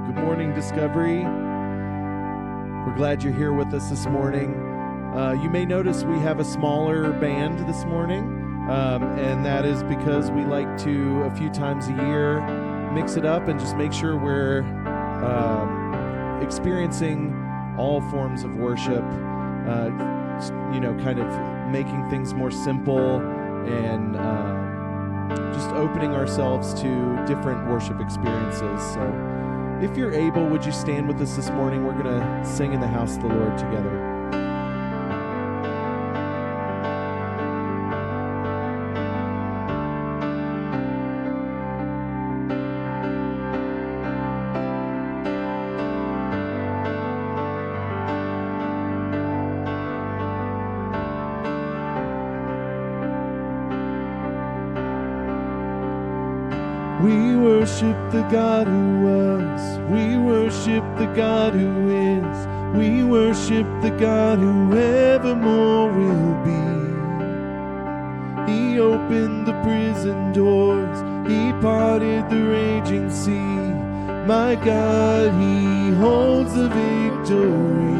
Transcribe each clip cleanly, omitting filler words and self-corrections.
Good morning, Discovery. We're glad you're here with us this morning. You may notice we have a smaller band this morning, and that is because we like to, a few times a year, mix it up and just make sure we're experiencing all forms of worship, kind of making things more simple and just opening ourselves to different worship experiences. So if you're able, would you stand with us this morning? We're going to sing in the house of the Lord together. We worship the God who was. We worship the God who is. We worship the God who evermore will be. He opened the prison doors. He parted the raging sea. My God, He holds the victory.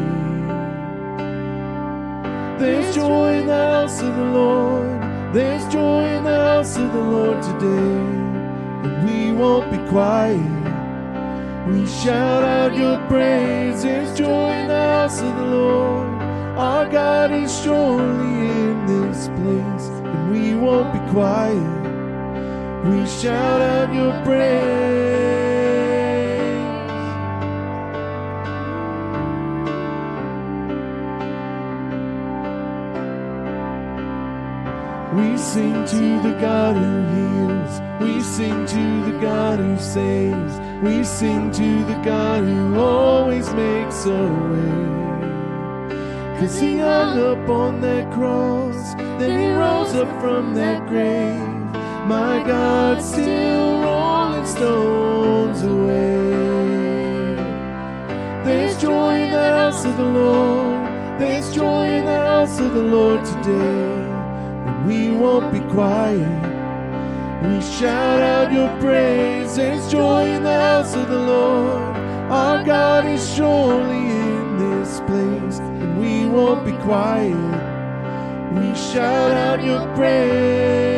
There's joy in the house of the Lord. There's joy in the house of the Lord today. And we won't be quiet. We shout out your praise. There's joy in the house of the Lord. Our God is surely in this place. And we won't be quiet. We shout out your praise. We sing to the God who heals. We sing to the God who saves. We sing to the God who always makes a way. 'Cause He hung up on that cross, then He rose up from that grave. My God, still rolling stones away. There's joy in the house of the Lord. There's joy in the house of the Lord today. We won't be quiet. We shout out your praise. There's joy in the house of the Lord. Our God is surely in this place. And we won't be quiet. We shout out your praise.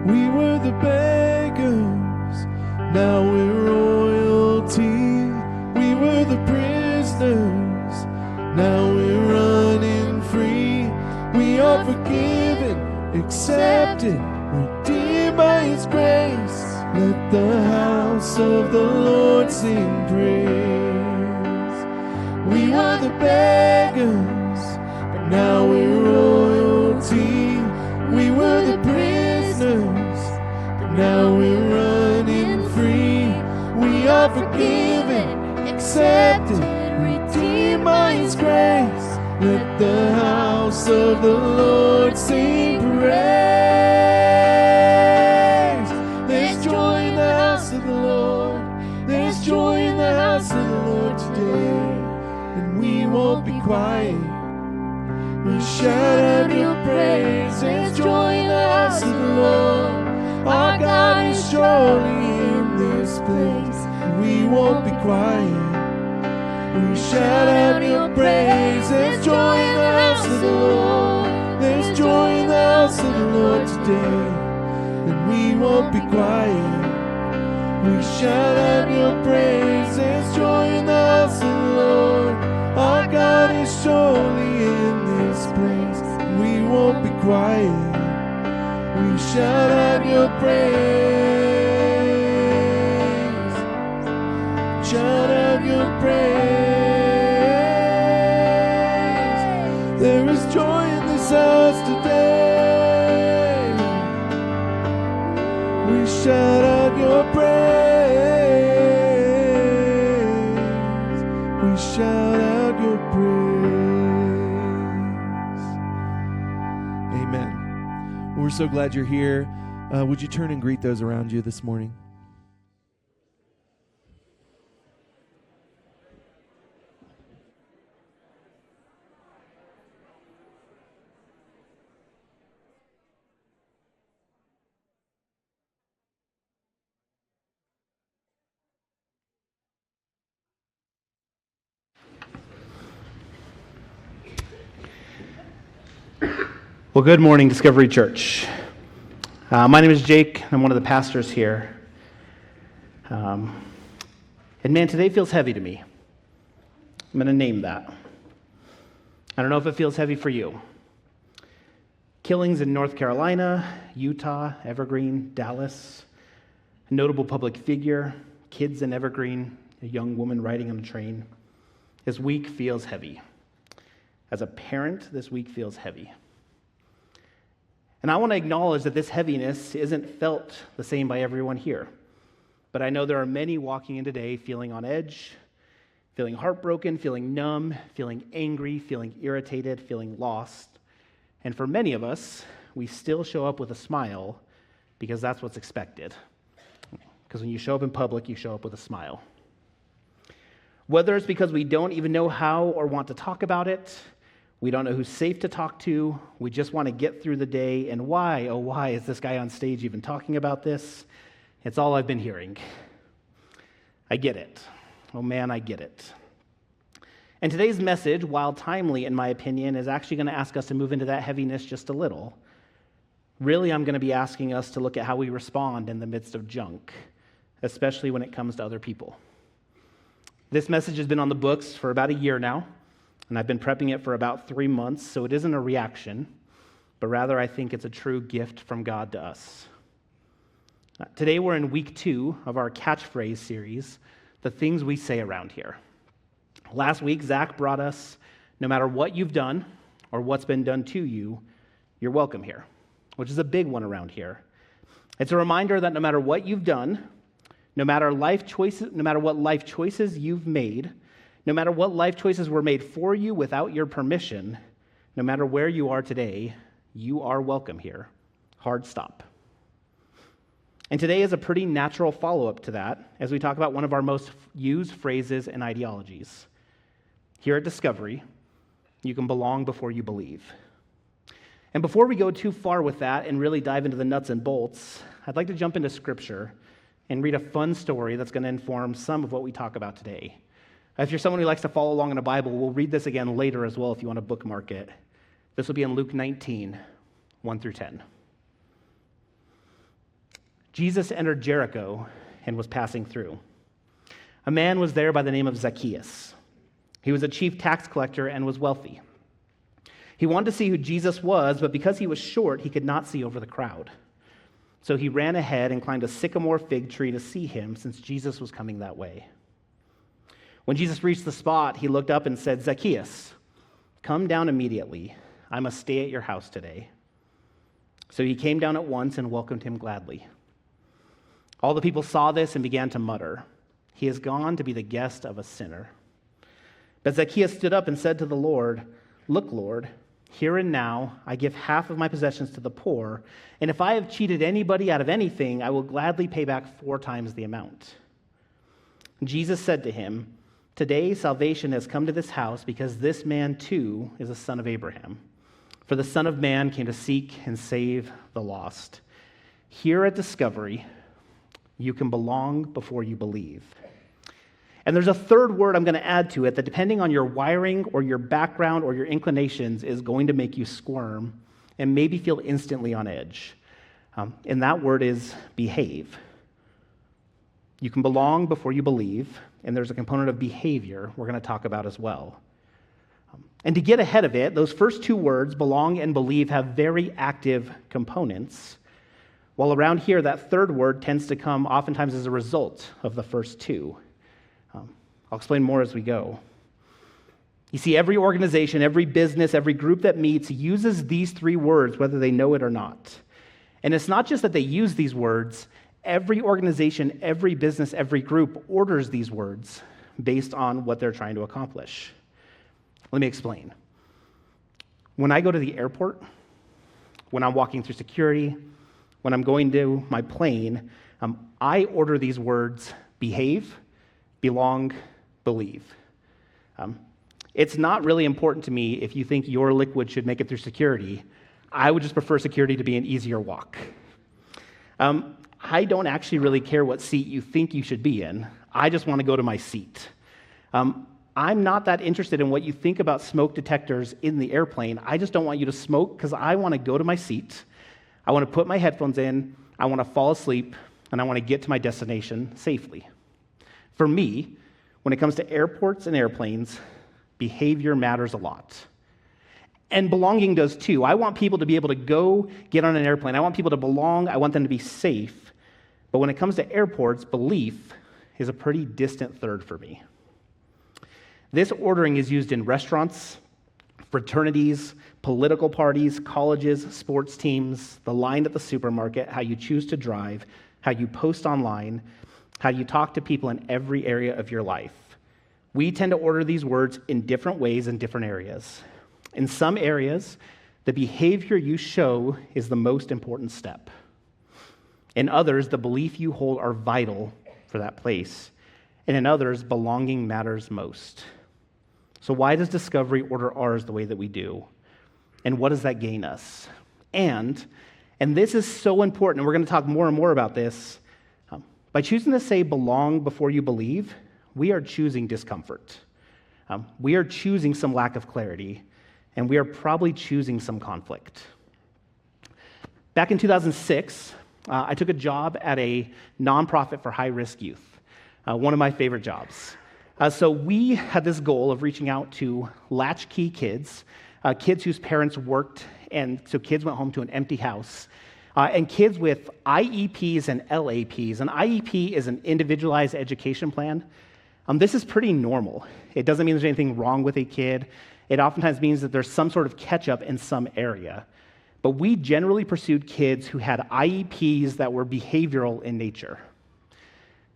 We were the beggars, now we're royalty. We were the prisoners, now we're running free. We are forgiven, accepted, redeemed by His grace. Let the house of the Lord sing praise. We were the beggars, but now we're royalty. We were the prisoners, but now we're running free. We are forgiven, accepted, redeemed by His grace. Let the house of the Lord sing praise. There's joy in the house of the Lord. There's joy in the house of the Lord today. And we won't be quiet. We shout out your praise. There's joy in the house of the Lord. Our God is surely in this place. We won't be quiet. We shout out your praise. There's joy in the house of the Lord. There's joy in the house of the Lord today. And we won't be quiet. We shout out your praise. There's joy in the house of the Lord. Our God is surely in this place. And we won't be quiet. We shout out your praise. Shout out your praise. There is joy in this house today. We shout out your praise. We shout out your praise. Amen. We're so glad you're here. Would you turn and greet those around you this morning? Well, good morning, Discovery Church. My name is Jake. I'm one of the pastors here. And man, today feels heavy to me. I'm going to name that. I don't know if it feels heavy for you. Killings in North Carolina, Utah, Evergreen, Dallas, a notable public figure, kids in Evergreen, a young woman riding on a train. This week feels heavy. As a parent, this week feels heavy. And I want to acknowledge that this heaviness isn't felt the same by everyone here. But I know there are many walking in today feeling on edge, feeling heartbroken, feeling numb, feeling angry, feeling irritated, feeling lost. And for many of us, we still show up with a smile because that's what's expected. Because when you show up in public, you show up with a smile. Whether it's because we don't even know how or want to talk about it, we don't know who's safe to talk to, we just want to get through the day, and why, oh why is this guy on stage even talking about this? It's all I've been hearing. I get it. Oh man, I get it. And today's message, while timely in my opinion, is actually going to ask us to move into that heaviness just a little. Really, I'm going to be asking us to look at how we respond in the midst of junk, especially when it comes to other people. This message has been on the books for about a year now, and I've been prepping it for about 3 months, so it isn't a reaction, but rather I think it's a true gift from God to us. Today we're in week 2 of our catchphrase series, The Things We Say Around Here. Last week, Zach brought us, no matter what you've done or what's been done to you, you're welcome here, which is a big one around here. It's a reminder that no matter what you've done, no matter what life choices you've made, no matter what life choices were made for you without your permission, no matter where you are today, you are welcome here. Hard stop. And today is a pretty natural follow-up to that as we talk about one of our most used phrases and ideologies. Here at Discovery, you can belong before you believe. And before we go too far with that and really dive into the nuts and bolts, I'd like to jump into Scripture and read a fun story that's going to inform some of what we talk about today. If you're someone who likes to follow along in a Bible, we'll read this again later as well if you want to bookmark it. This will be in Luke 19, 1 through 10. Jesus entered Jericho and was passing through. A man was there by the name of Zacchaeus. He was a chief tax collector and was wealthy. He wanted to see who Jesus was, but because he was short, he could not see over the crowd. So he ran ahead and climbed a sycamore fig tree to see him, since Jesus was coming that way. When Jesus reached the spot, he looked up and said, "Zacchaeus, come down immediately. I must stay at your house today." So he came down at once and welcomed him gladly. All the people saw this and began to mutter, "He has gone to be the guest of a sinner." But Zacchaeus stood up and said to the Lord, "Look, Lord, here and now I give half of my possessions to the poor, and if I have cheated anybody out of anything, I will gladly pay back 4 times the amount." Jesus said to him, "Today salvation has come to this house because this man too is a son of Abraham. For the Son of Man came to seek and save the lost." Here at Discovery, you can belong before you believe. And there's a third word I'm going to add to it that, depending on your wiring or your background or your inclinations, is going to make you squirm and maybe feel instantly on edge. And that word is behave. You can belong before you believe, and there's a component of behavior we're going to talk about as well. And to get ahead of it, those first 2 words, belong and believe, have very active components, while around here, that third word tends to come oftentimes as a result of the first 2. I'll explain more as we go. You see, every organization, every business, every group that meets uses these 3 words, whether they know it or not. And it's not just that they use these words. Every organization, every business, every group orders these words based on what they're trying to accomplish. Let me explain. When I go to the airport, when I'm walking through security, when I'm going to my plane, I order these words: behave, belong, believe. It's not really important to me if you think your liquid should make it through security. I would just prefer security to be an easier walk. I don't actually really care what seat you think you should be in. I just want to go to my seat. I'm not that interested in what you think about smoke detectors in the airplane. I just don't want you to smoke because I want to go to my seat. I want to put my headphones in. I want to fall asleep, and I want to get to my destination safely. For me, when it comes to airports and airplanes, behavior matters a lot. And belonging does too. I want people to be able to go get on an airplane. I want people to belong. I want them to be safe. But when it comes to airports, belief is a pretty distant third for me. This ordering is used in restaurants, fraternities, political parties, colleges, sports teams, the line at the supermarket, how you choose to drive, how you post online, how you talk to people in every area of your life. We tend to order these words in different ways in different areas. In some areas, the behavior you show is the most important step. In others, the belief you hold are vital for that place. And in others, belonging matters most. So why does Discovery order ours the way that we do? And what does that gain us? And this is so important, and we're going to talk more and more about this, by choosing to say belong before you believe, we are choosing discomfort. We are choosing some lack of clarity, and we are probably choosing some conflict. Back in 2006, I took a job at a nonprofit for high-risk youth, one of my favorite jobs. So we had this goal of reaching out to latchkey kids, kids whose parents worked, and so kids went home to an empty house, and kids with IEPs and LAPs. An IEP is an individualized education plan. This is pretty normal. It doesn't mean there's anything wrong with a kid. It oftentimes means that there's some sort of catch-up in some area. But we generally pursued kids who had IEPs that were behavioral in nature.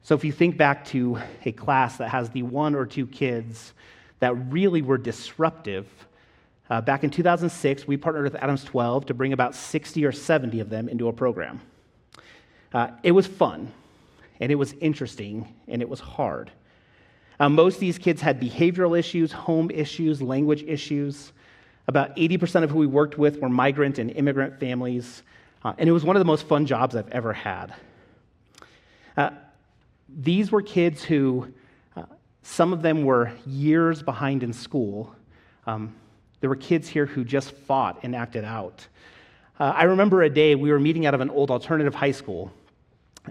So if you think back to a class that has the one or two kids that really were disruptive, back in 2006, we partnered with Adams 12 to bring about 60 or 70 of them into a program. It was fun, and it was interesting, and it was hard. Most of these kids had behavioral issues, home issues, language issues. About 80% of who we worked with were migrant and immigrant families, and it was one of the most fun jobs I've ever had. These were kids who, some of them were years behind in school. There were kids here who just fought and acted out. I remember a day we were meeting out of an old alternative high school,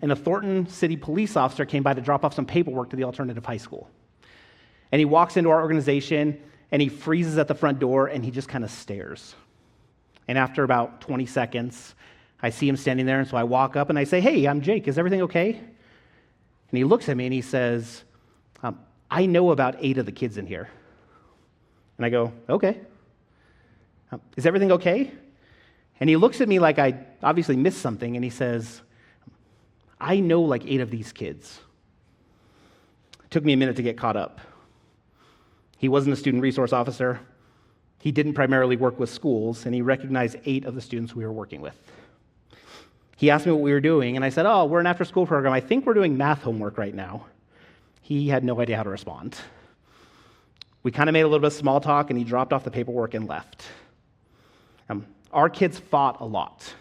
and a Thornton City police officer came by to drop off some paperwork to the alternative high school. And he walks into our organization, and he freezes at the front door, and he just kind of stares. And after about 20 seconds, I see him standing there, and so I walk up and I say, "Hey, I'm Jake. Is everything okay?" And he looks at me and he says, "I know about 8 of the kids in here." And I go, "Okay. Is everything okay?" And he looks at me like I obviously missed something, and he says, "I know like 8 of these kids." It took me a minute to get caught up. He wasn't a student resource officer. He didn't primarily work with schools, and he recognized 8 of the students we were working with. He asked me what we were doing, and I said, "Oh, we're an after-school program. I think we're doing math homework right now." He had no idea how to respond. We kind of made a little bit of small talk, and he dropped off the paperwork and left. Our kids fought a lot.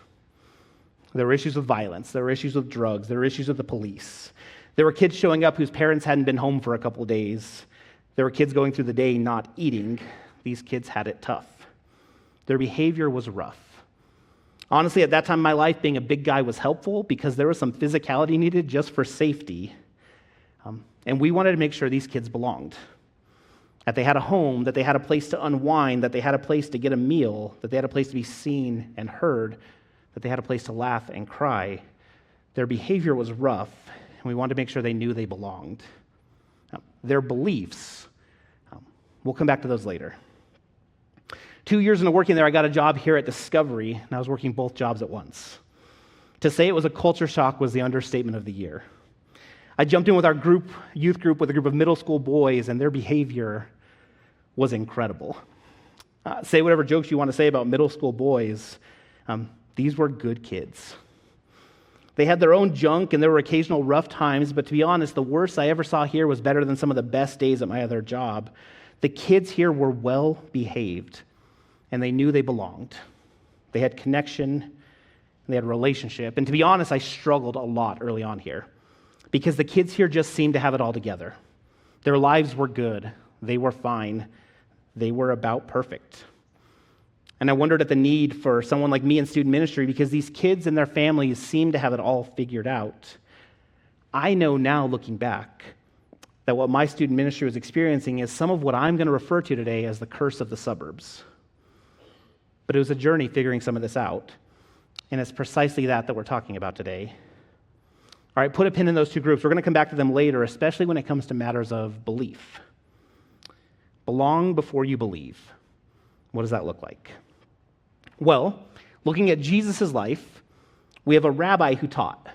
There were issues with violence. There were issues with drugs. There were issues with the police. There were kids showing up whose parents hadn't been home for a couple of days. There were kids going through the day not eating. These kids had it tough. Their behavior was rough. Honestly, at that time in my life, being a big guy was helpful because there was some physicality needed just for safety. And we wanted to make sure these kids belonged. That they had a home, that they had a place to unwind, that they had a place to get a meal, that they had a place to be seen and heard, that they had a place to laugh and cry. Their behavior was rough, and we wanted to make sure they knew they belonged. Their beliefs, we'll come back to those later. 2 years into working there, I got a job here at Discovery, and I was working both jobs at once. To say it was a culture shock was the understatement of the year. I jumped in with our youth group, with a group of middle school boys, and their behavior was incredible. Say whatever jokes you want to say about middle school boys. These were good kids. They had their own junk, and there were occasional rough times, but to be honest, the worst I ever saw here was better than some of the best days at my other job. The kids here were well behaved, and they knew they belonged. They had connection, and they had relationship. And to be honest, I struggled a lot early on here because the kids here just seemed to have it all together. Their lives were good. They were fine. They were about perfect. And I wondered at the need for someone like me in student ministry because these kids and their families seem to have it all figured out. I know now, looking back, that what my student ministry was experiencing is some of what I'm going to refer to today as the curse of the suburbs. But it was a journey figuring some of this out. And it's precisely that we're talking about today. All right, put a pin in those two groups. We're going to come back to them later, especially when it comes to matters of belief. Belong before you believe. What does that look like? Well, looking at Jesus' life, we have a rabbi who taught.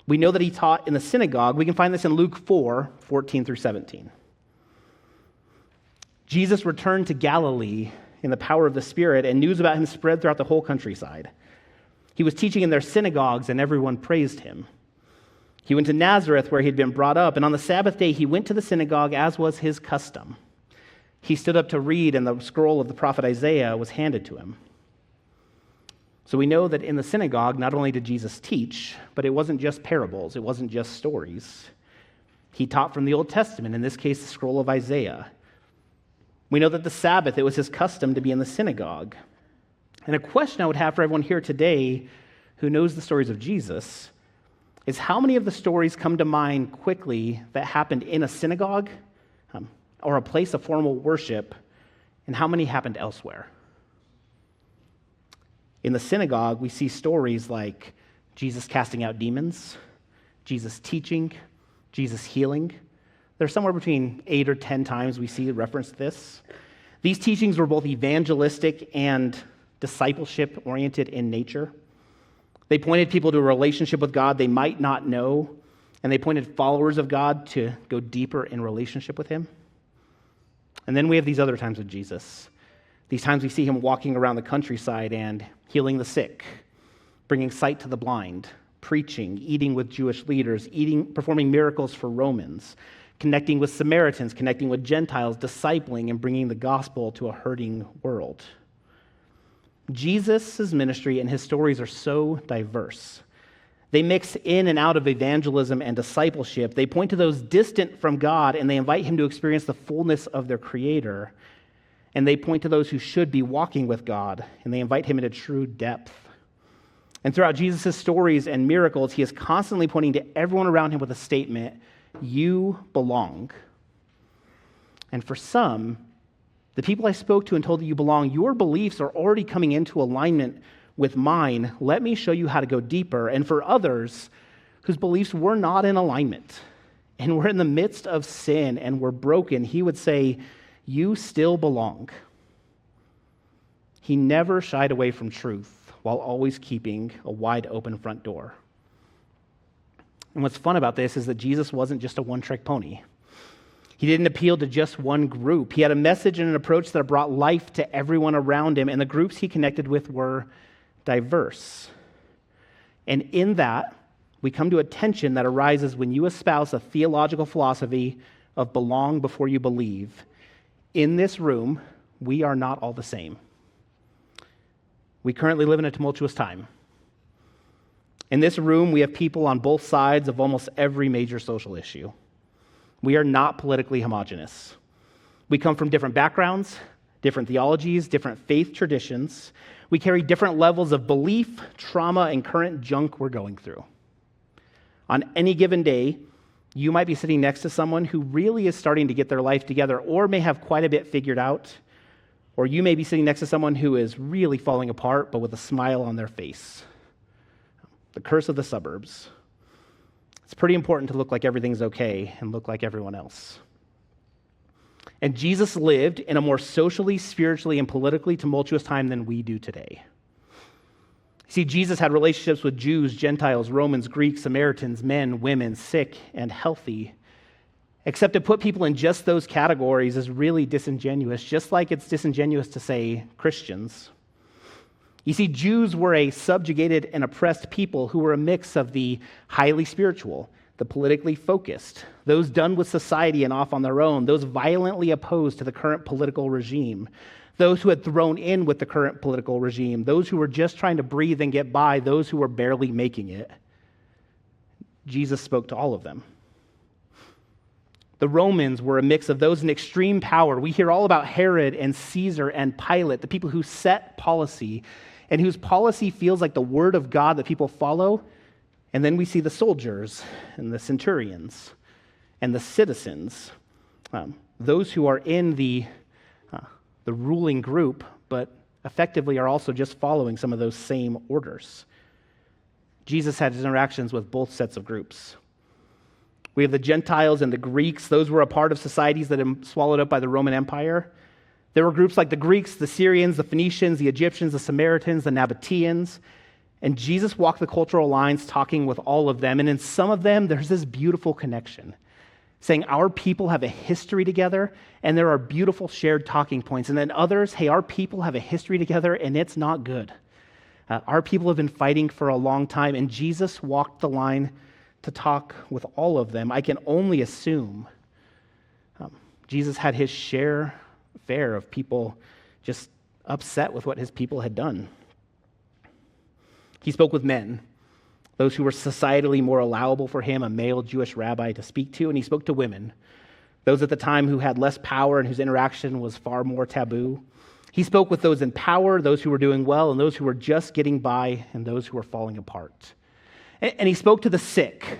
We know that he taught in the synagogue. We can find this in Luke 4:14 through 17. Jesus returned to Galilee in the power of the Spirit, and news about him spread throughout the whole countryside. He was teaching in their synagogues, and everyone praised him. He went to Nazareth, where he had been brought up, and on the Sabbath day he went to the synagogue as was his custom. He stood up to read, and the scroll of the prophet Isaiah was handed to him. So we know that in the synagogue, not only did Jesus teach, but it wasn't just parables, it wasn't just stories. He taught from the Old Testament, in this case, the scroll of Isaiah. We know that the Sabbath, it was his custom to be in the synagogue. And a question I would have for everyone here today who knows the stories of Jesus is how many of the stories come to mind quickly that happened in a synagogue or a place of formal worship, and how many happened elsewhere? In the synagogue, we see stories like Jesus casting out demons, Jesus teaching, Jesus healing. There's somewhere between 8 or 10 times we see reference to this. These teachings were both evangelistic and discipleship-oriented in nature. They pointed people to a relationship with God they might not know, and they pointed followers of God to go deeper in relationship with him. And then we have these other times with Jesus. These times we see him walking around the countryside and healing the sick, bringing sight to the blind, preaching, eating with Jewish leaders, performing miracles for Romans, connecting with Samaritans, connecting with Gentiles, discipling, and bringing the gospel to a hurting world. Jesus' ministry and his stories are so diverse. They mix in and out of evangelism and discipleship. They point to those distant from God, and they invite him to experience the fullness of their Creator. And they point to those who should be walking with God, and they invite him into true depth. And throughout Jesus' stories and miracles, he is constantly pointing to everyone around him with a statement, "You belong." And for some, the people I spoke to and told that you belong, your beliefs are already coming into alignment with mine. Let me show you how to go deeper. And for others whose beliefs were not in alignment, and we're in the midst of sin and we're broken, he would say, you still belong. He never shied away from truth while always keeping a wide open front door. And what's fun about this is that Jesus wasn't just a one-trick pony. He didn't appeal to just one group. He had a message and an approach that brought life to everyone around him, and the groups he connected with were diverse. And in that, we come to a tension that arises when you espouse a theological philosophy of belong before you believe. In this room, we are not all the same. We currently live in a tumultuous time. In this room, we have people on both sides of almost every major social issue. We are not politically homogenous. We come from different backgrounds, different theologies, different faith traditions. We carry different levels of belief, trauma, and current junk we're going through. On any given day, you might be sitting next to someone who really is starting to get their life together or may have quite a bit figured out, or you may be sitting next to someone who is really falling apart but with a smile on their face. The curse of the suburbs. It's pretty important to look like everything's okay and look like everyone else. And Jesus lived in a more socially, spiritually, and politically tumultuous time than we do today. See, Jesus had relationships with Jews, Gentiles, Romans, Greeks, Samaritans, men, women, sick, and healthy. Except to put people in just those categories is really disingenuous, just like it's disingenuous to say Christians. You see, Jews were a subjugated and oppressed people who were a mix of the highly spiritual, the politically focused, those done with society and off on their own, those violently opposed to the current political regime, those who had thrown in with the current political regime, those who were just trying to breathe and get by, those who were barely making it. Jesus spoke to all of them. The Romans were a mix of those in extreme power. We hear all about Herod and Caesar and Pilate, the people who set policy and whose policy feels like the word of God that people follow. And then we see the soldiers and the centurions and the citizens, those who are in the ruling group, but effectively are also just following some of those same orders. Jesus had his interactions with both sets of groups. We have the Gentiles and the Greeks. Those were a part of societies that were swallowed up by the Roman Empire. There were groups like the Greeks, the Syrians, the Phoenicians, the Egyptians, the Samaritans, the Nabateans. And Jesus walked the cultural lines talking with all of them. And in some of them, there's this beautiful connection, saying our people have a history together and there are beautiful shared talking points. And then others, hey, our people have a history together and it's not good. Our people have been fighting for a long time, and Jesus walked the line to talk with all of them. I can only assume Jesus had his share of people just upset with what his people had done. He spoke with men, those who were societally more allowable for him, a male Jewish rabbi to speak to, and he spoke to women, those at the time who had less power and whose interaction was far more taboo. He spoke with those in power, those who were doing well, and those who were just getting by, and those who were falling apart. And he spoke to the sick,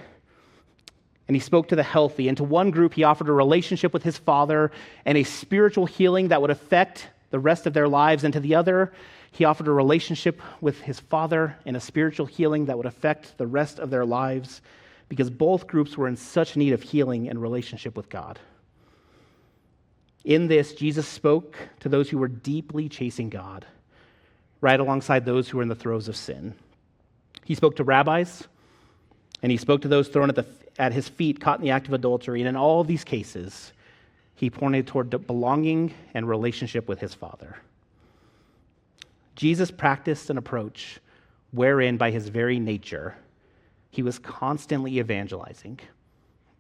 and he spoke to the healthy. And to one group, he offered a relationship with his Father and a spiritual healing that would affect the rest of their lives. And to the other, he offered a relationship with his Father and a spiritual healing that would affect the rest of their lives, because both groups were in such need of healing and relationship with God. In this, Jesus spoke to those who were deeply chasing God, right alongside those who were in the throes of sin. He spoke to rabbis, and he spoke to those thrown at his feet, caught in the act of adultery. And in all of these cases, he pointed toward belonging and relationship with his Father. Jesus practiced an approach wherein, by his very nature, he was constantly evangelizing,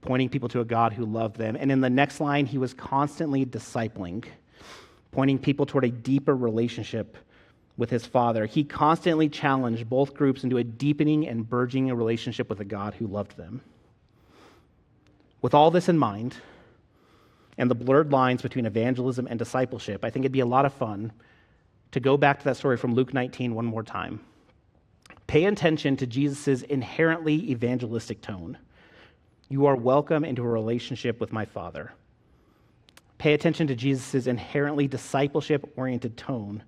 pointing people to a God who loved them. And in the next line, he was constantly discipling, pointing people toward a deeper relationship with his Father. He constantly challenged both groups into a deepening and burgeoning relationship with a God who loved them. With all this in mind, and the blurred lines between evangelism and discipleship, I think it'd be a lot of fun to go back to that story from Luke 19 one more time. Pay attention to Jesus' inherently evangelistic tone. You are welcome into a relationship with my Father. Pay attention to Jesus' inherently discipleship-oriented tone.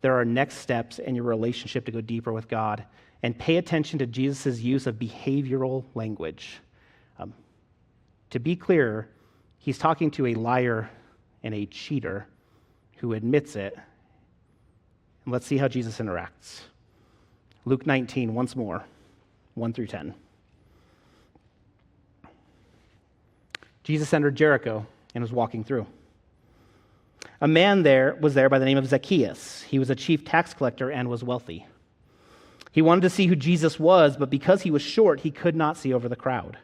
There are next steps in your relationship to go deeper with God. And pay attention to Jesus' use of behavioral language. To be clear, he's talking to a liar and a cheater who admits it. And let's see how Jesus interacts. Luke 19, once more, 1 through 10. Jesus entered Jericho and was walking through. A man was there by the name of Zacchaeus. He was a chief tax collector and was wealthy. He wanted to see who Jesus was, but because he was short, he could not see over the crowd.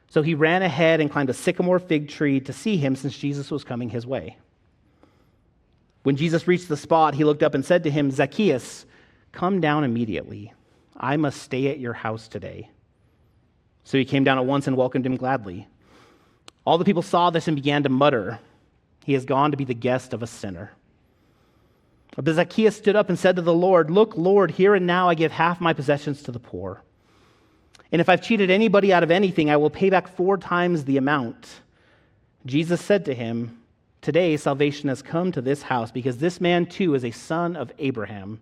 So he ran ahead and climbed a sycamore fig tree to see him, since Jesus was coming his way. When Jesus reached the spot, he looked up and said to him, "Zacchaeus, come down immediately. I must stay at your house today." So he came down at once and welcomed him gladly. All the people saw this and began to mutter, "He has gone to be the guest of a sinner." But Zacchaeus stood up and said to the Lord, "Look, Lord, here and now I give half my possessions to the poor. And if I've cheated anybody out of anything, I will pay back 4 times the amount." Jesus said to him, "Today salvation has come to this house, because this man too is a son of Abraham.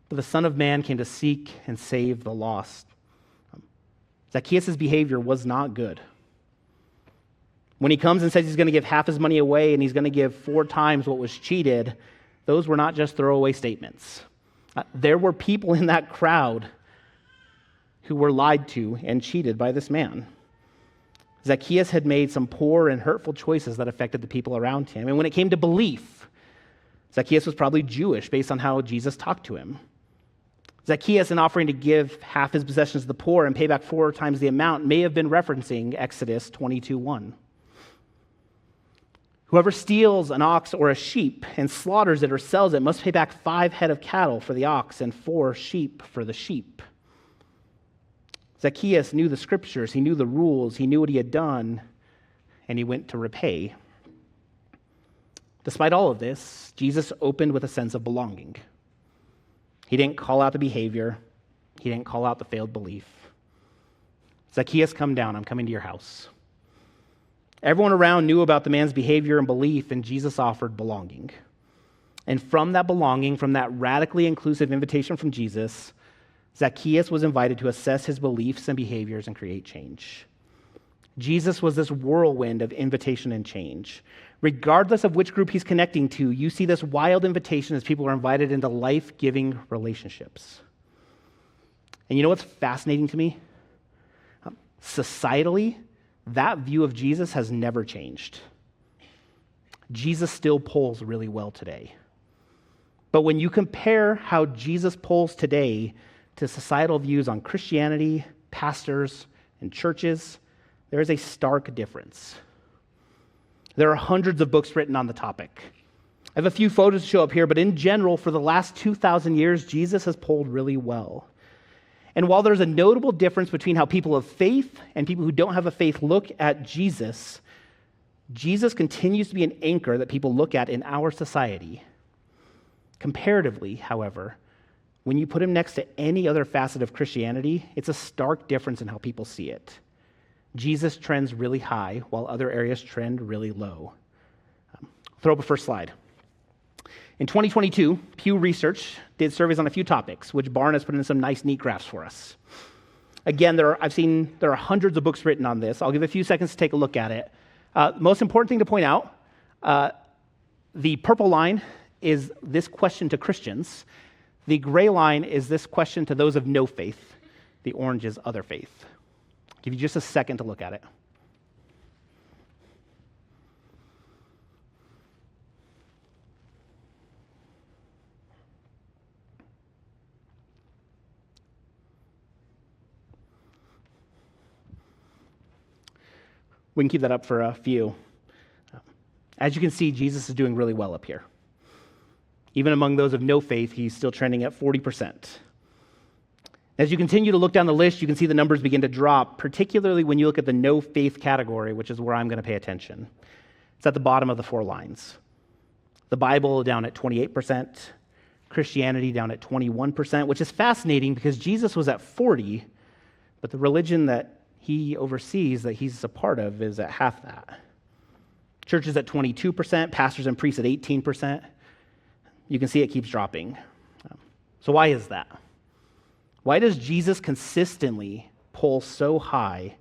For the Son of Man came to seek and save the lost." Zacchaeus' behavior was not good. When he comes and says he's going to give half his money away and he's going to give 4 times what was cheated, those were not just throwaway statements. There were people in that crowd who were lied to and cheated by this man. Zacchaeus had made some poor and hurtful choices that affected the people around him. And when it came to belief, Zacchaeus was probably Jewish based on how Jesus talked to him. Zacchaeus, in offering to give half his possessions to the poor and pay back 4 times the amount, may have been referencing Exodus 22:1. Whoever steals an ox or a sheep and slaughters it or sells it must pay back 5 head of cattle for the ox and 4 sheep for the sheep. Zacchaeus knew the scriptures, he knew the rules, he knew what he had done, and he went to repay. Despite all of this, Jesus opened with a sense of belonging. He didn't call out the behavior. He didn't call out the failed belief. Zacchaeus, come down. I'm coming to your house. Everyone around knew about the man's behavior and belief, and Jesus offered belonging. And from that belonging, from that radically inclusive invitation from Jesus, Zacchaeus was invited to assess his beliefs and behaviors and create change. Jesus was this whirlwind of invitation and change. Regardless of which group he's connecting to, you see this wild invitation as people are invited into life-giving relationships. And you know what's fascinating to me? Societally, that view of Jesus has never changed. Jesus still polls really well today. But when you compare how Jesus polls today to societal views on Christianity, pastors, and churches, there is a stark difference. There are hundreds of books written on the topic. I have a few photos to show up here, but in general, for the last 2,000 years, Jesus has polled really well. And while there's a notable difference between how people of faith and people who don't have a faith look at Jesus, Jesus continues to be an anchor that people look at in our society. Comparatively, however, when you put him next to any other facet of Christianity, it's a stark difference in how people see it. Jesus trends really high, while other areas trend really low. Throw up a first slide. In 2022, Pew Research did surveys on a few topics, which Barn has put in some nice, neat graphs for us. Again, there are hundreds of books written on this. I'll give a few seconds to take a look at it. Most important thing to point out, the purple line is this question to Christians. The gray line is this question to those of no faith. The orange is other faith. I'll give you just a second to look at it. We can keep that up for a few. As you can see, Jesus is doing really well up here. Even among those of no faith, he's still trending at 40%. As you continue to look down the list, you can see the numbers begin to drop, particularly when you look at the no faith category, which is where I'm going to pay attention. It's at the bottom of the four lines. The Bible down at 28%, Christianity down at 21%, which is fascinating because Jesus was at 40%, but the religion that he oversees, that he's a part of, is at half that. Churches at 22%, pastors and priests at 18%. You can see it keeps dropping. So why is that? Why does Jesus consistently poll so high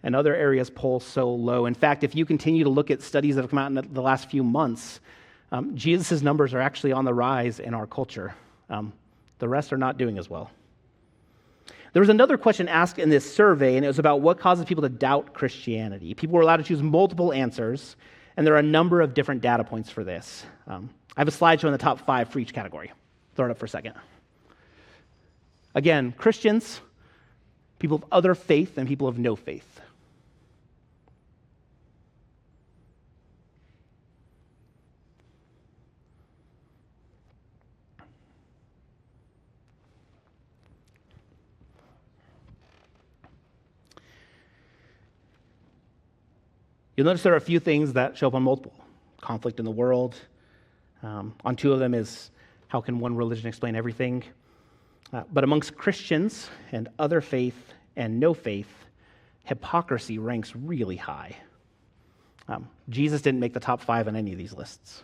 and other areas poll so low? In fact, if you continue to look at studies that have come out in the last few months, Jesus' numbers are actually on the rise in our culture. The rest are not doing as well. There was another question asked in this survey, and it was about what causes people to doubt Christianity. People were allowed to choose multiple answers, and there are a number of different data points for this. I have a slide showing the top 5 for each category. Throw it up for a second. Again, Christians, people of other faith, and people of no faith. You'll notice there are a few things that show up on multiple. Conflict in the world. On 2 of them is how can one religion explain everything? But amongst Christians and other faith and no faith, hypocrisy ranks really high. Jesus didn't make the top 5 on any of these lists.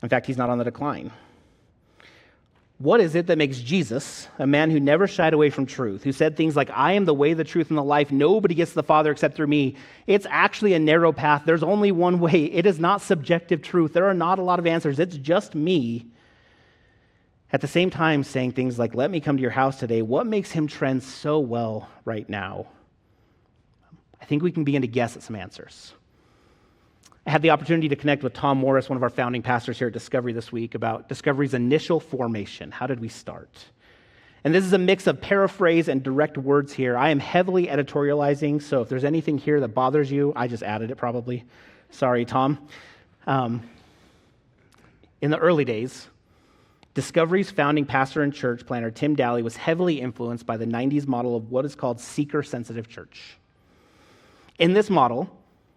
In fact, he's not on the decline. What is it that makes Jesus, a man who never shied away from truth, who said things like, I am the way, the truth, and the life, nobody gets to the Father except through me? It's actually a narrow path. There's only one way. It is not subjective truth. There are not a lot of answers. It's just me. At the same time, saying things like, let me come to your house today. What makes him trend so well right now? I think we can begin to guess at some answers. I had the opportunity to connect with Tom Morris, one of our founding pastors here at Discovery this week, about Discovery's initial formation. How did we start? And this is a mix of paraphrase and direct words here. I am heavily editorializing, so if there's anything here that bothers you, I just added it probably. Sorry, Tom. In the early days, Discovery's founding pastor and church planner, Tim Daly, was heavily influenced by the 90s model of what is called seeker-sensitive church. In this model,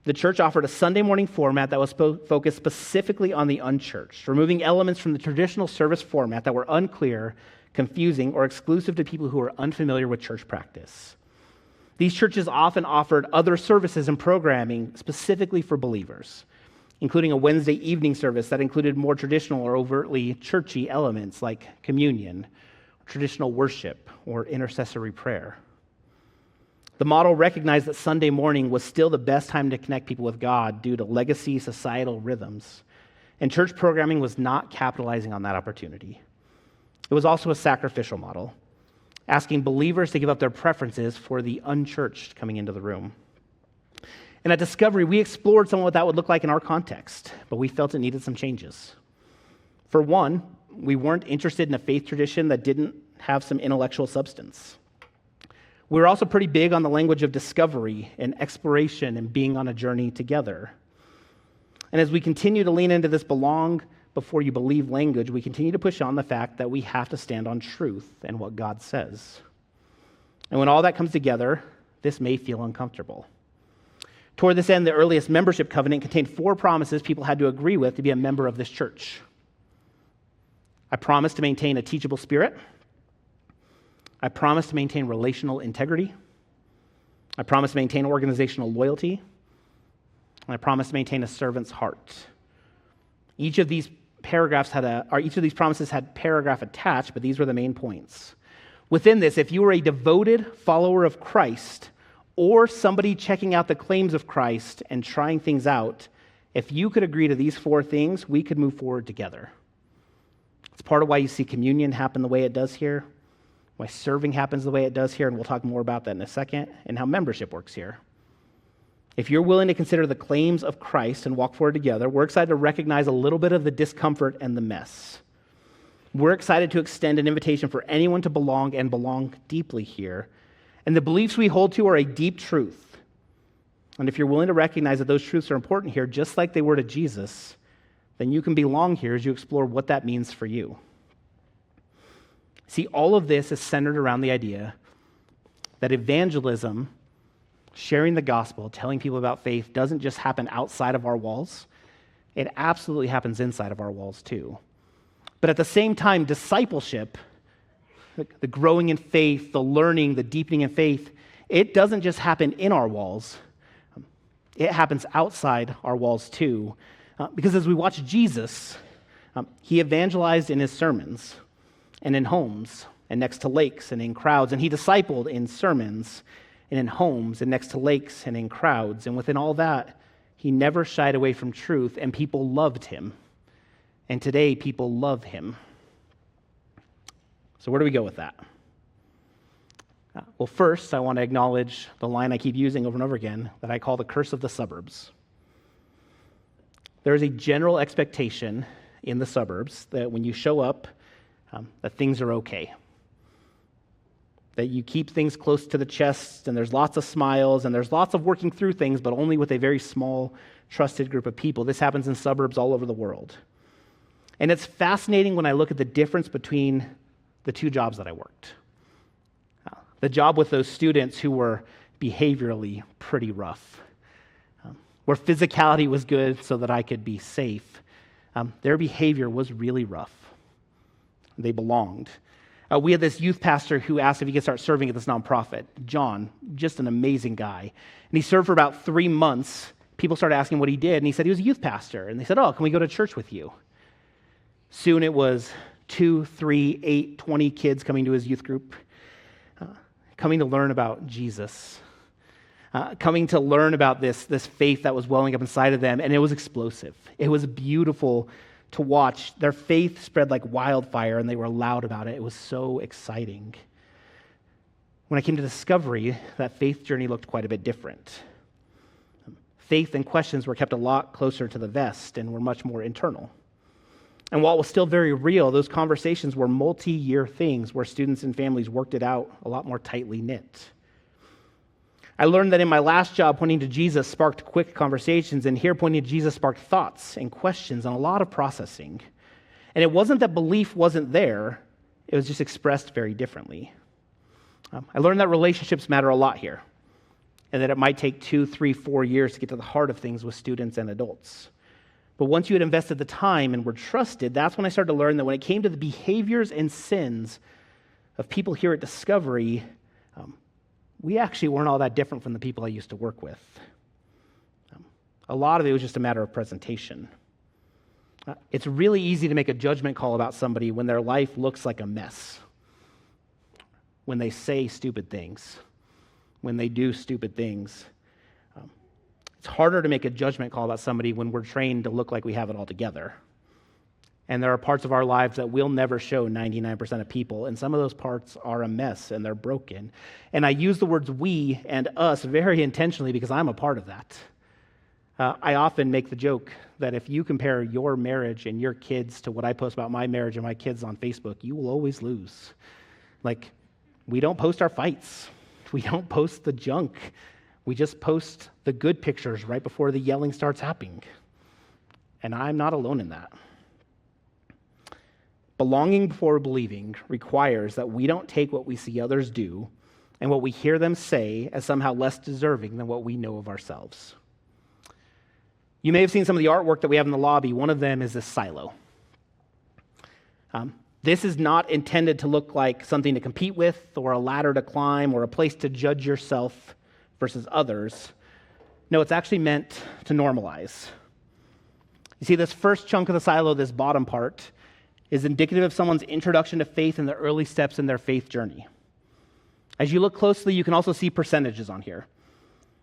The church offered a Sunday morning format that was focused specifically on the unchurched, removing elements from the traditional service format that were unclear, confusing, or exclusive to people who were unfamiliar with church practice. These churches often offered other services and programming specifically for believers, including a Wednesday evening service that included more traditional or overtly churchy elements like communion, traditional worship, or intercessory prayer. The model recognized that Sunday morning was still the best time to connect people with God due to legacy societal rhythms, and church programming was not capitalizing on that opportunity. It was also a sacrificial model, asking believers to give up their preferences for the unchurched coming into the room. And at Discovery, we explored some of what that would look like in our context, but we felt it needed some changes. For one, we weren't interested in a faith tradition that didn't have some intellectual substance. We were also pretty big on the language of discovery and exploration and being on a journey together. And as we continue to lean into this belong before you believe language, we continue to push on the fact that we have to stand on truth and what God says. And when all that comes together, this may feel uncomfortable. Toward this end, the earliest membership covenant contained 4 promises people had to agree with to be a member of this church. I promise to maintain a teachable spirit. I promise to maintain relational integrity. I promise to maintain organizational loyalty. And I promise to maintain a servant's heart. Each of these promises had paragraph attached, but these were the main points. Within this, if you were a devoted follower of Christ or somebody checking out the claims of Christ and trying things out, if you could agree to these 4 things, we could move forward together. It's part of why you see communion happen the way it does here, why serving happens the way it does here, and we'll talk more about that in a second, and how membership works here. If you're willing to consider the claims of Christ and walk forward together, we're excited to recognize a little bit of the discomfort and the mess. We're excited to extend an invitation for anyone to belong and belong deeply here. And the beliefs we hold to are a deep truth. And if you're willing to recognize that those truths are important here, just like they were to Jesus, then you can belong here as you explore what that means for you. See, all of this is centered around the idea that evangelism, sharing the gospel, telling people about faith, doesn't just happen outside of our walls. It absolutely happens inside of our walls too. But at the same time, discipleship, the growing in faith, the learning, the deepening in faith, it doesn't just happen in our walls. It happens outside our walls too. Because as we watch Jesus, he evangelized in his sermons and in homes and next to lakes and in crowds. And he discipled in sermons and in homes and next to lakes and in crowds. And within all that, he never shied away from truth, and people loved him. And today, people love him. So where do we go with that? Well, first, I want to acknowledge the line I keep using over and over again that I call the curse of the suburbs. There is a general expectation in the suburbs that when you show up, that things are okay. That you keep things close to the chest, and there's lots of smiles, and there's lots of working through things, but only with a very small, trusted group of people. This happens in suburbs all over the world. And it's fascinating when I look at the difference between the 2 jobs that I worked. The job with those students who were behaviorally pretty rough, where physicality was good so that I could be safe. Their behavior was really rough. They belonged. We had this youth pastor who asked if he could start serving at this nonprofit. John, just an amazing guy. And he served for about 3 months. People started asking what he did, and he said he was a youth pastor. And they said, "Oh, can we go to church with you?" Soon it was 2, 3, 8, 20 kids coming to his youth group, coming to learn about Jesus, coming to learn about this faith that was welling up inside of them, and it was explosive. It was beautiful to watch. Their faith spread like wildfire, and they were loud about it. It was so exciting. When I came to Discovery, that faith journey looked quite a bit different. Faith and questions were kept a lot closer to the vest and were much more internal. And while it was still very real, those conversations were multi-year things where students and families worked it out a lot more tightly knit. I learned that in my last job, pointing to Jesus sparked quick conversations, and here pointing to Jesus sparked thoughts and questions and a lot of processing. And it wasn't that belief wasn't there, it was just expressed very differently. I learned that relationships matter a lot here. and that it might take 2, 3, 4 years to get to the heart of things with students and adults. But once you had invested the time and were trusted, that's when I started to learn that when it came to the behaviors and sins of people here at Discovery, we actually weren't all that different from the people I used to work with. A lot of it was just a matter of presentation. It's really easy to make a judgment call about somebody when their life looks like a mess, when they say stupid things, when they do stupid things. It's harder to make a judgment call about somebody when we're trained to look like we have it all together. And there are parts of our lives that will never show 99% of people, and some of those parts are a mess and they're broken. And I use the words we and us very intentionally because I'm a part of that. I often make the joke that if you compare your marriage and your kids to what I post about my marriage and my kids on Facebook, you will always lose. Like, we don't post our fights. We don't post the junk. We just post the good pictures right before the yelling starts happening. And I'm not alone in that. Belonging before believing requires that we don't take what we see others do and what we hear them say as somehow less deserving than what we know of ourselves. You may have seen some of the artwork that we have in the lobby. One of them is this silo. This is not intended to look like something to compete with or a ladder to climb or a place to judge yourself versus others. No, it's actually meant to normalize. You see, this first chunk of the silo, this bottom part, is indicative of someone's introduction to faith and the early steps in their faith journey. As you look closely, you can also see percentages on here.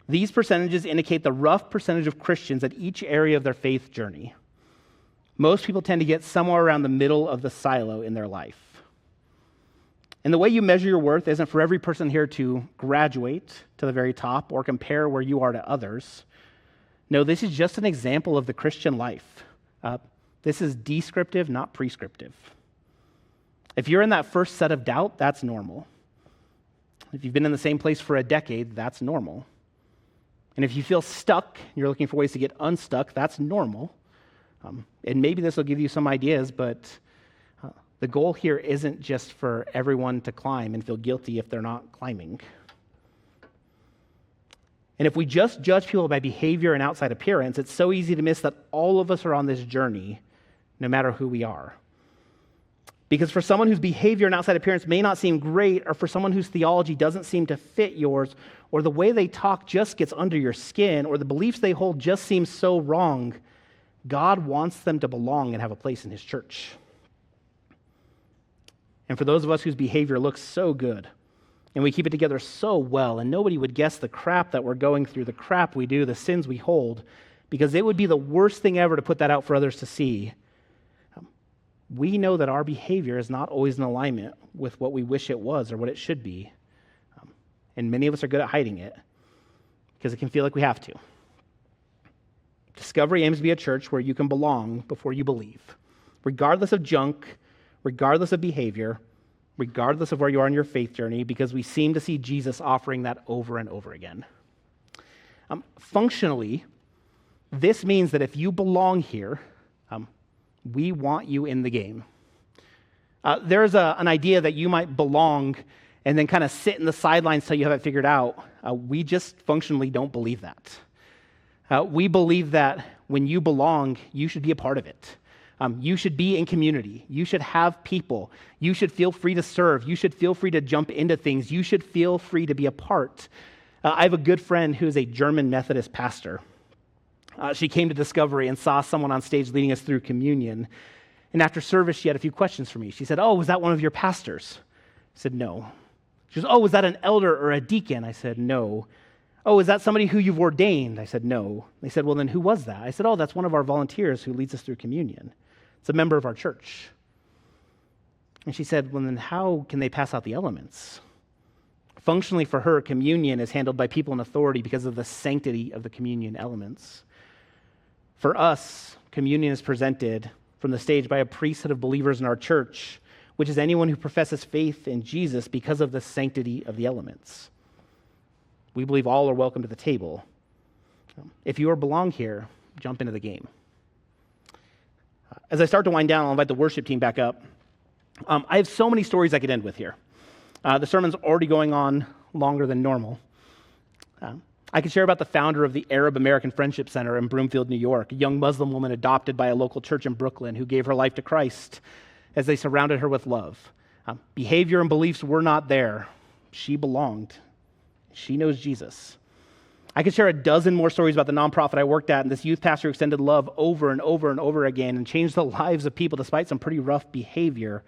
These percentages indicate the rough percentage of Christians at each area of their faith journey. Most people tend to get somewhere around the middle of the silo in their life. And the way you measure your worth isn't for every person here to graduate to the very top or compare where you are to others. No, this is just an example of the Christian life. This is descriptive, not prescriptive. If you're in that first set of doubt, that's normal. If you've been in the same place for a decade, that's normal. And if you feel stuck, you're looking for ways to get unstuck, that's normal. And maybe this will give you some ideas, but the goal here isn't just for everyone to climb and feel guilty if they're not climbing. And if we just judge people by behavior and outside appearance, it's so easy to miss that all of us are on this journey, no matter who we are. Because for someone whose behavior and outside appearance may not seem great, or for someone whose theology doesn't seem to fit yours, or the way they talk just gets under your skin, or the beliefs they hold just seem so wrong, God wants them to belong and have a place in his church. And for those of us whose behavior looks so good, and we keep it together so well, and nobody would guess the crap that we're going through, the crap we do, the sins we hold, because it would be the worst thing ever to put that out for others to see. We know that our behavior is not always in alignment with what we wish it was or what it should be. And many of us are good at hiding it because it can feel like we have to. Discovery aims to be a church where you can belong before you believe, regardless of junk, regardless of behavior, regardless of where you are in your faith journey, because we seem to see Jesus offering that over and over again. Functionally, this means that if you belong here, we want you in the game. There's an idea that you might belong and then kind of sit in the sidelines till you have it figured out. We just functionally don't believe that. We believe that when you belong, you should be a part of it. You should be in community. You should have people. You should feel free to serve. You should feel free to jump into things. You should feel free to be a part. I have a good friend who is a German Methodist pastor. She came to Discovery and saw someone on stage leading us through communion. And after service, she had a few questions for me. She said, "Oh, was that one of your pastors?" I said, "No." She goes, "Oh, was that an elder or a deacon?" I said, "No." "Oh, is that somebody who you've ordained?" I said, "No." They said, "Well, then who was that?" I said, "Oh, that's one of our volunteers who leads us through communion. It's a member of our church." And she said, "Well, then how can they pass out the elements?" Functionally for her, communion is handled by people in authority because of the sanctity of the communion elements. For us, communion is presented from the stage by a priesthood of believers in our church, which is anyone who professes faith in Jesus because of the sanctity of the elements. We believe all are welcome to the table. If you belong here, jump into the game. As I start to wind down, I'll invite the worship team back up. I have so many stories I could end with here. The sermon's already going on longer than normal. I could share about the founder of the Arab American Friendship Center in Broomfield, New York, a young Muslim woman adopted by a local church in Brooklyn who gave her life to Christ as they surrounded her with love. Behavior and beliefs were not there. She belonged. She knows Jesus. I could share a dozen more stories about the nonprofit I worked at, and this youth pastor extended love over and over and over again and changed the lives of people despite some pretty rough behavior.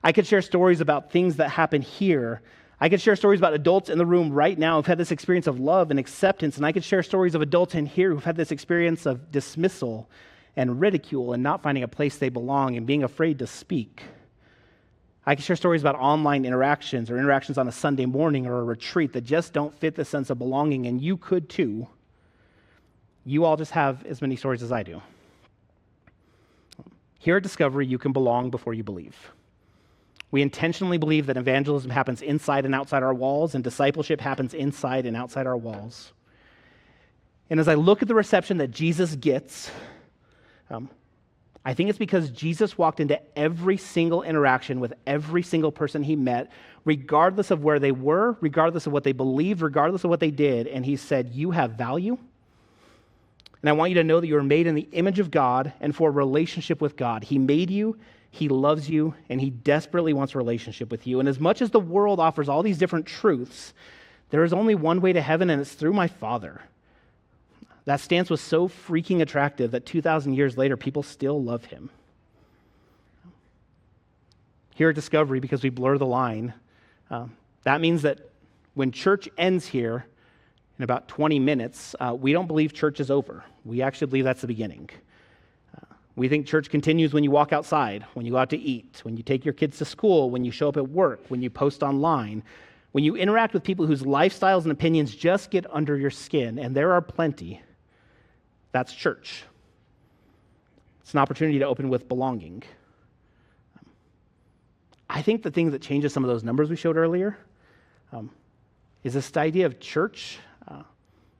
I could share stories about things that happen here. I could share stories about adults in the room right now who've had this experience of love and acceptance, and I could share stories of adults in here who've had this experience of dismissal and ridicule and not finding a place they belong and being afraid to speak. I could share stories about online interactions or interactions on a Sunday morning or a retreat that just don't fit the sense of belonging, and you could too. You all just have as many stories as I do. Here at Discovery, you can belong before you believe. We intentionally believe that evangelism happens inside and outside our walls, and discipleship happens inside and outside our walls. And as I look at the reception that Jesus gets, I think it's because Jesus walked into every single interaction with every single person he met, regardless of where they were, regardless of what they believed, regardless of what they did, and he said, "You have value, and I want you to know that you are made in the image of God and for a relationship with God. He made you, he loves you, and he desperately wants a relationship with you. And as much as the world offers all these different truths, there is only one way to heaven, and it's through my Father." That stance was so freaking attractive that 2,000 years later, people still love him. Here at Discovery, because we blur the line, that means that when church ends here in about 20 minutes, we don't believe church is over. We actually believe that's the beginning. We think church continues when you walk outside, when you go out to eat, when you take your kids to school, when you show up at work, when you post online, when you interact with people whose lifestyles and opinions just get under your skin, and there are plenty. That's church. It's an opportunity to open with belonging. I think the thing that changes some of those numbers we showed earlier is this idea of church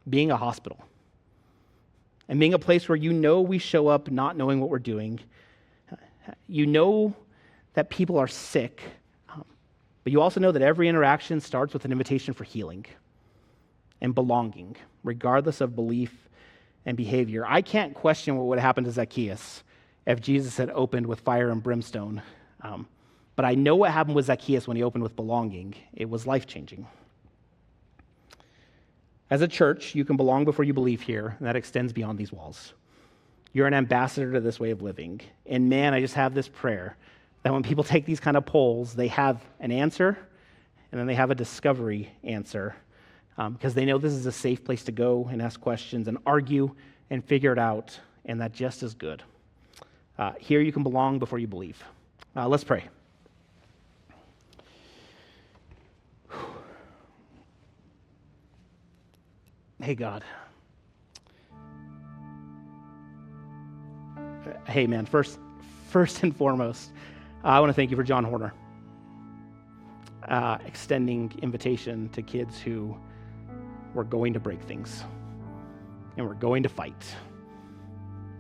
being a hospital and being a place where you know we show up not knowing what we're doing. You know that people are sick, but you also know that every interaction starts with an invitation for healing and belonging, regardless of belief and behavior. I can't question what would happen to Zacchaeus if Jesus had opened with fire and brimstone. But I know what happened with Zacchaeus when he opened with belonging. It was life-changing. As a church, you can belong before you believe here, and that extends beyond these walls. You're an ambassador to this way of living. And man, I just have this prayer that when people take these kind of polls, they have an answer, and then they have a discovery answer, because they know this is a safe place to go and ask questions and argue and figure it out, and that just is good. Here you can belong before you believe. Let's pray. Hey, God. Hey, man, first and foremost, I want to thank you for John Horner, extending invitation to kids who we're going to break things, and we're going to fight,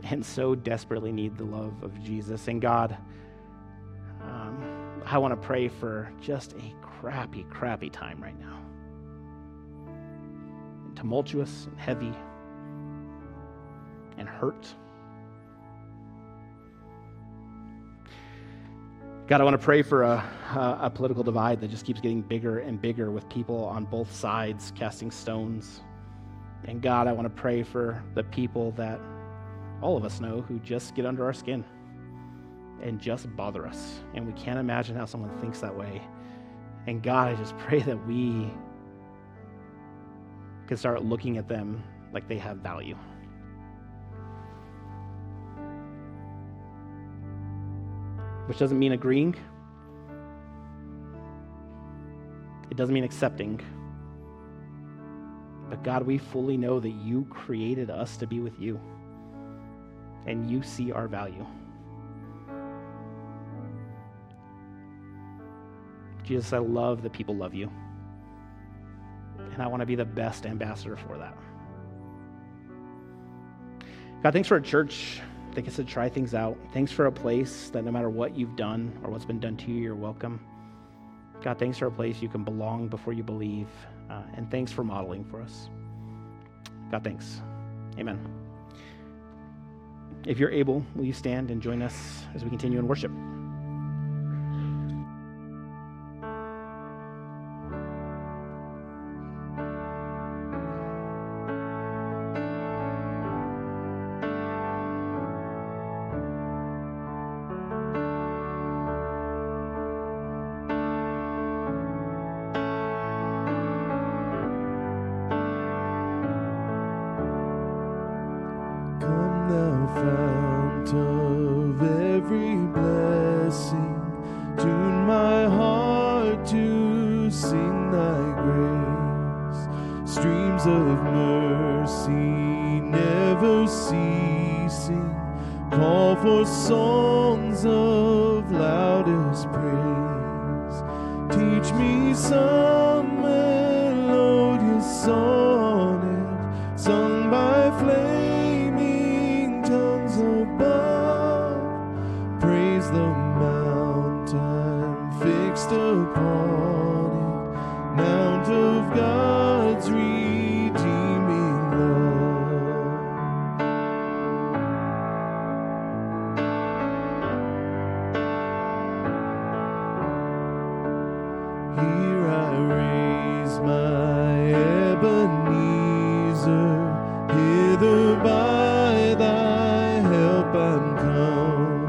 and so desperately need the love of Jesus. And God, I want to pray for just a crappy time right now. Tumultuous and heavy and hurt. God, I want to pray for a political divide that just keeps getting bigger and bigger with people on both sides casting stones. And God, I want to pray for the people that all of us know who just get under our skin and just bother us. And we can't imagine how someone thinks that way. And God, I just pray that we can start looking at them like they have value. Which doesn't mean agreeing. It doesn't mean accepting. But God, we fully know that you created us to be with you. And you see our value. Jesus, I love that people love you. And I want to be the best ambassador for that. God, thanks for a church that gets to try things out. Thanks for a place that no matter what you've done or what's been done to you, you're welcome. God, thanks for a place you can belong before you believe. And thanks for modeling for us. God thanks. Amen. If you're able, will you stand and join us as we continue in worship? Come thou fount of every blessing, tune my heart to sing thy grace. Streams of mercy never ceasing, call for songs of loudest praise. Teach me some melodious sonnet, sung by flaming tongues above. Praise the mount I'm fixed upon it, mount of God's redeeming love. Here I raise my Ebenezer, hither by thy help I'm come,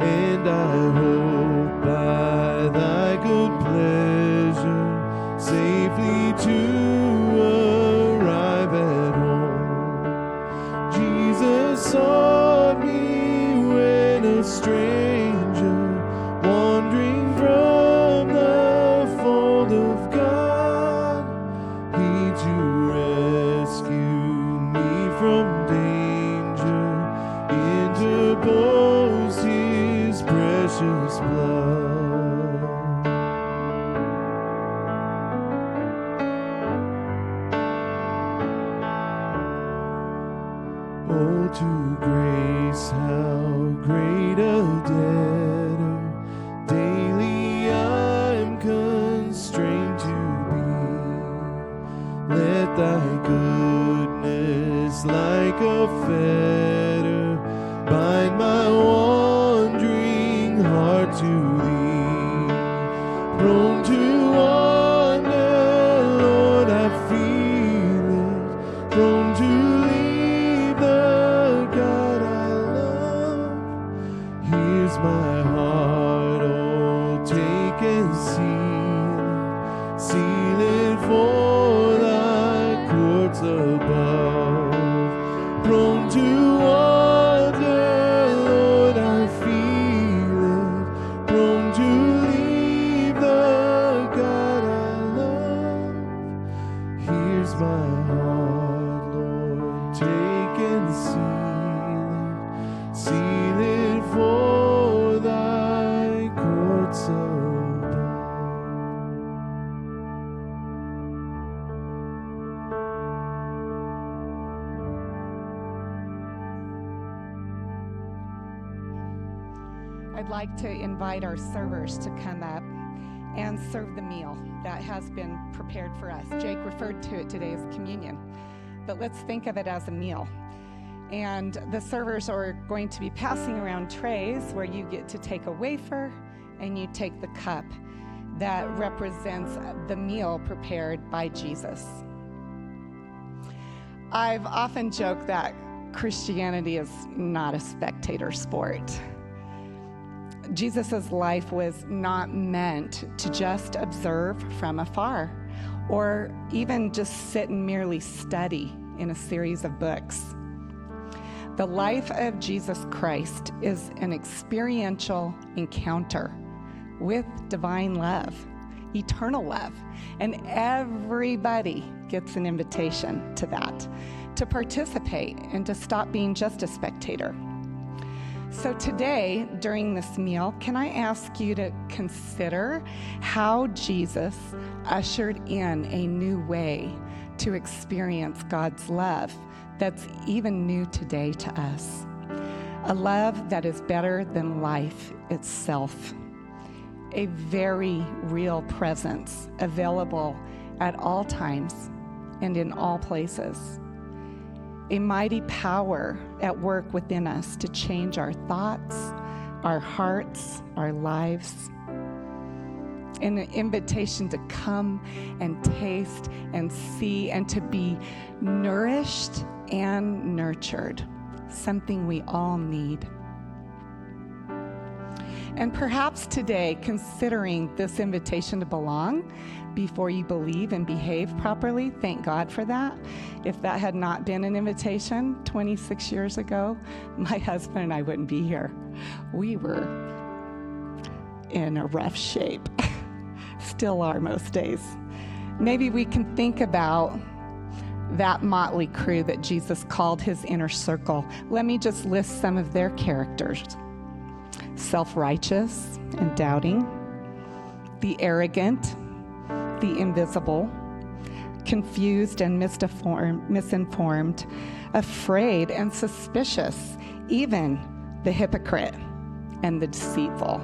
and I hope by thy good pleasure safely to arrive at home. Jesus sought me when a stranger, wandering from the fold of God, he to rescue me from danger interposed his precious blood. Oh, to grace how great a debtor daily I'm constrained to be. Let thy goodness like a fetter bind my wandering heart to thee. Prone to wander, Lord, I feel it, prone to leave the God I love. Here's my heart, oh, take and seal it for thy courts above. Prone to wander, Lord, I feel it, prone to leave the God I love. Here's my heart, Lord, take and seal it for thy courts above. I'd like to invite our servers to come up and serve the meal that has been prepared for us. Jake referred to it today as communion, but let's think of it as a meal. And the servers are going to be passing around trays where you get to take a wafer and you take the cup that represents the meal prepared by Jesus. I've often joked that Christianity is not a spectator sport. Jesus' life was not meant to just observe from afar or even just sit and merely study in a series of books. The life of Jesus Christ is an experiential encounter with divine love, eternal love, and everybody gets an invitation to that, to participate and to stop being just a spectator. So today, during this meal, can I ask you to consider how Jesus ushered in a new way to experience God's love that's even new today to us? A love that is better than life itself. A very real presence available at all times and in all places. a mighty power at work within us to change our thoughts, our hearts, our lives. An invitation to come and taste and see and to be nourished and nurtured, something we all need. And perhaps today, considering this invitation to belong before you believe and behave properly, thank God for that. If that had not been an invitation 26 years ago, my husband and I wouldn't be here. We were in a rough shape. Still are most days. Maybe we can think about that motley crew that Jesus called his inner circle. Let me just list some of their characters. Self-righteous and doubting, the arrogant, the invisible, confused and misinformed, afraid and suspicious, even the hypocrite and the deceitful,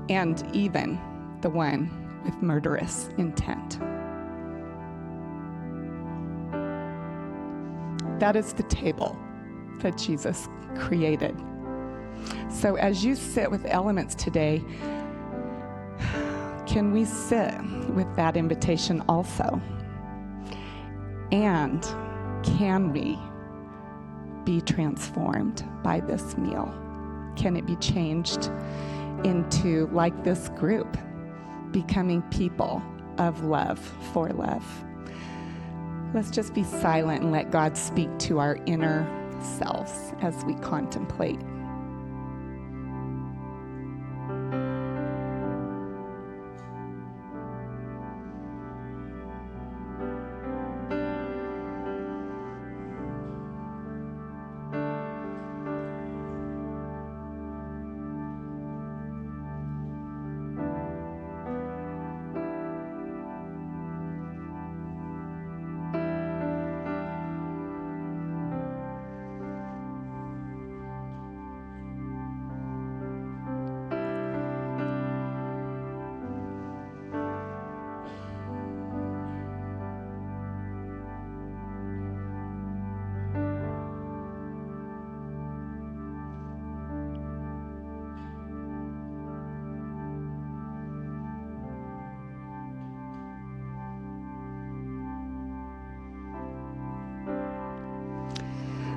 and even the one with murderous intent. That is the table that Jesus created. So as you sit with elements today, can we sit with that invitation also? And can we be transformed by this meal? Can it be changed into, like this group, becoming people of love for love? Let's just be silent and let God speak to our inner selves as we contemplate.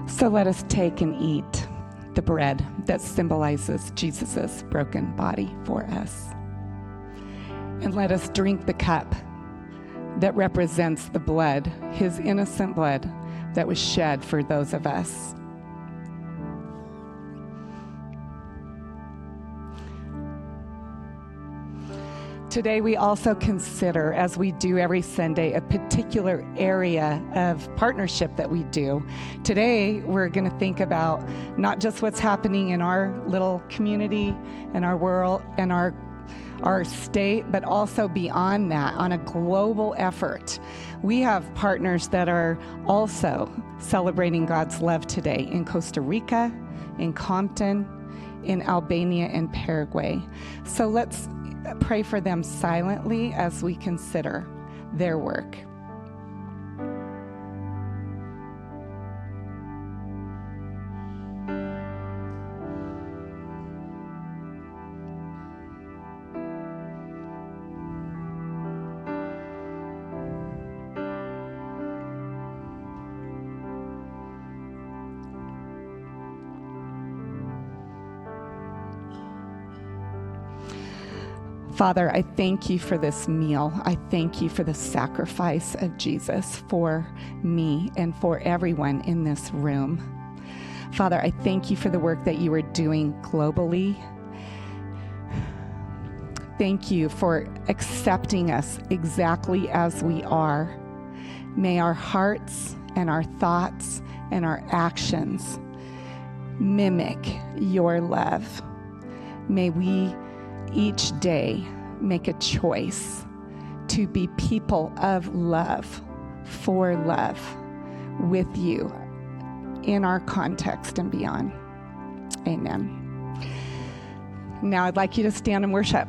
So let us take and eat the bread that symbolizes Jesus' broken body for us. And let us drink the cup that represents the blood, his innocent blood that was shed for those of us. Today we also consider, as we do every Sunday, a particular area of partnership that we do. Today we're going to think about not just what's happening in our little community and our world and our state, but also beyond that, on a global effort. We have partners that are also celebrating God's love today in Costa Rica, in Compton, in Albania, and Paraguay. So let's pray for them silently as we consider their work. Father, I thank you for this meal. I thank you for the sacrifice of Jesus for me and for everyone in this room. Father, I thank you for the work that you are doing globally. Thank you for accepting us exactly as we are. May our hearts and our thoughts and our actions mimic your love. May we each day make a choice to be people of love, for love, with you in our context and beyond. Amen. Now I'd like you to stand and worship.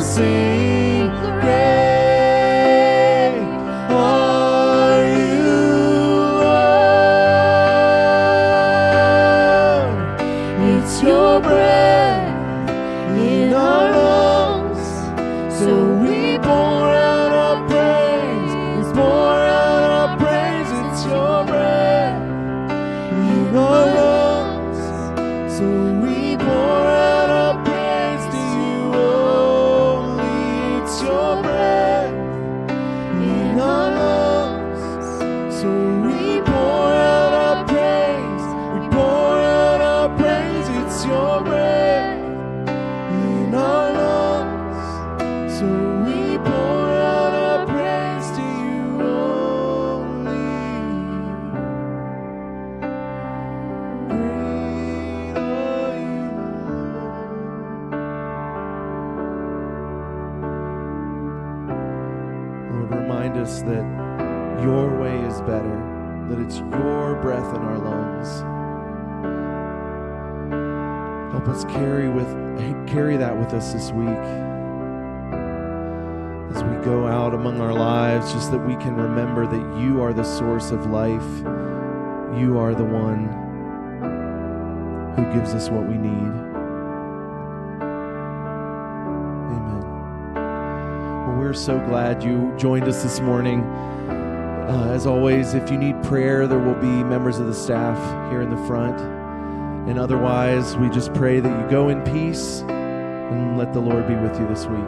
will sing, great are you, Lord. It's your breath in our lungs, so we pour out our praise. Let's pour out our praise. It's your breath in our lungs, so we pour out our praise to you only. It's your breath in our lungs, so we pour out our praise. We pour out our praise. It's your breath in our lungs, so we pour out our praise to you only. Great are you, Lord. Lord, remind us that your way is better, that it's your breath in our lungs. Help us carry that with us this week as we go out among our lives, just that we can remember that you are the source of life. You are the one who gives us what we need. Amen. Well, we're so glad you joined us this morning. As always, if you need prayer, there will be members of the staff here in the front. And otherwise, we just pray that you go in peace and let the Lord be with you this week.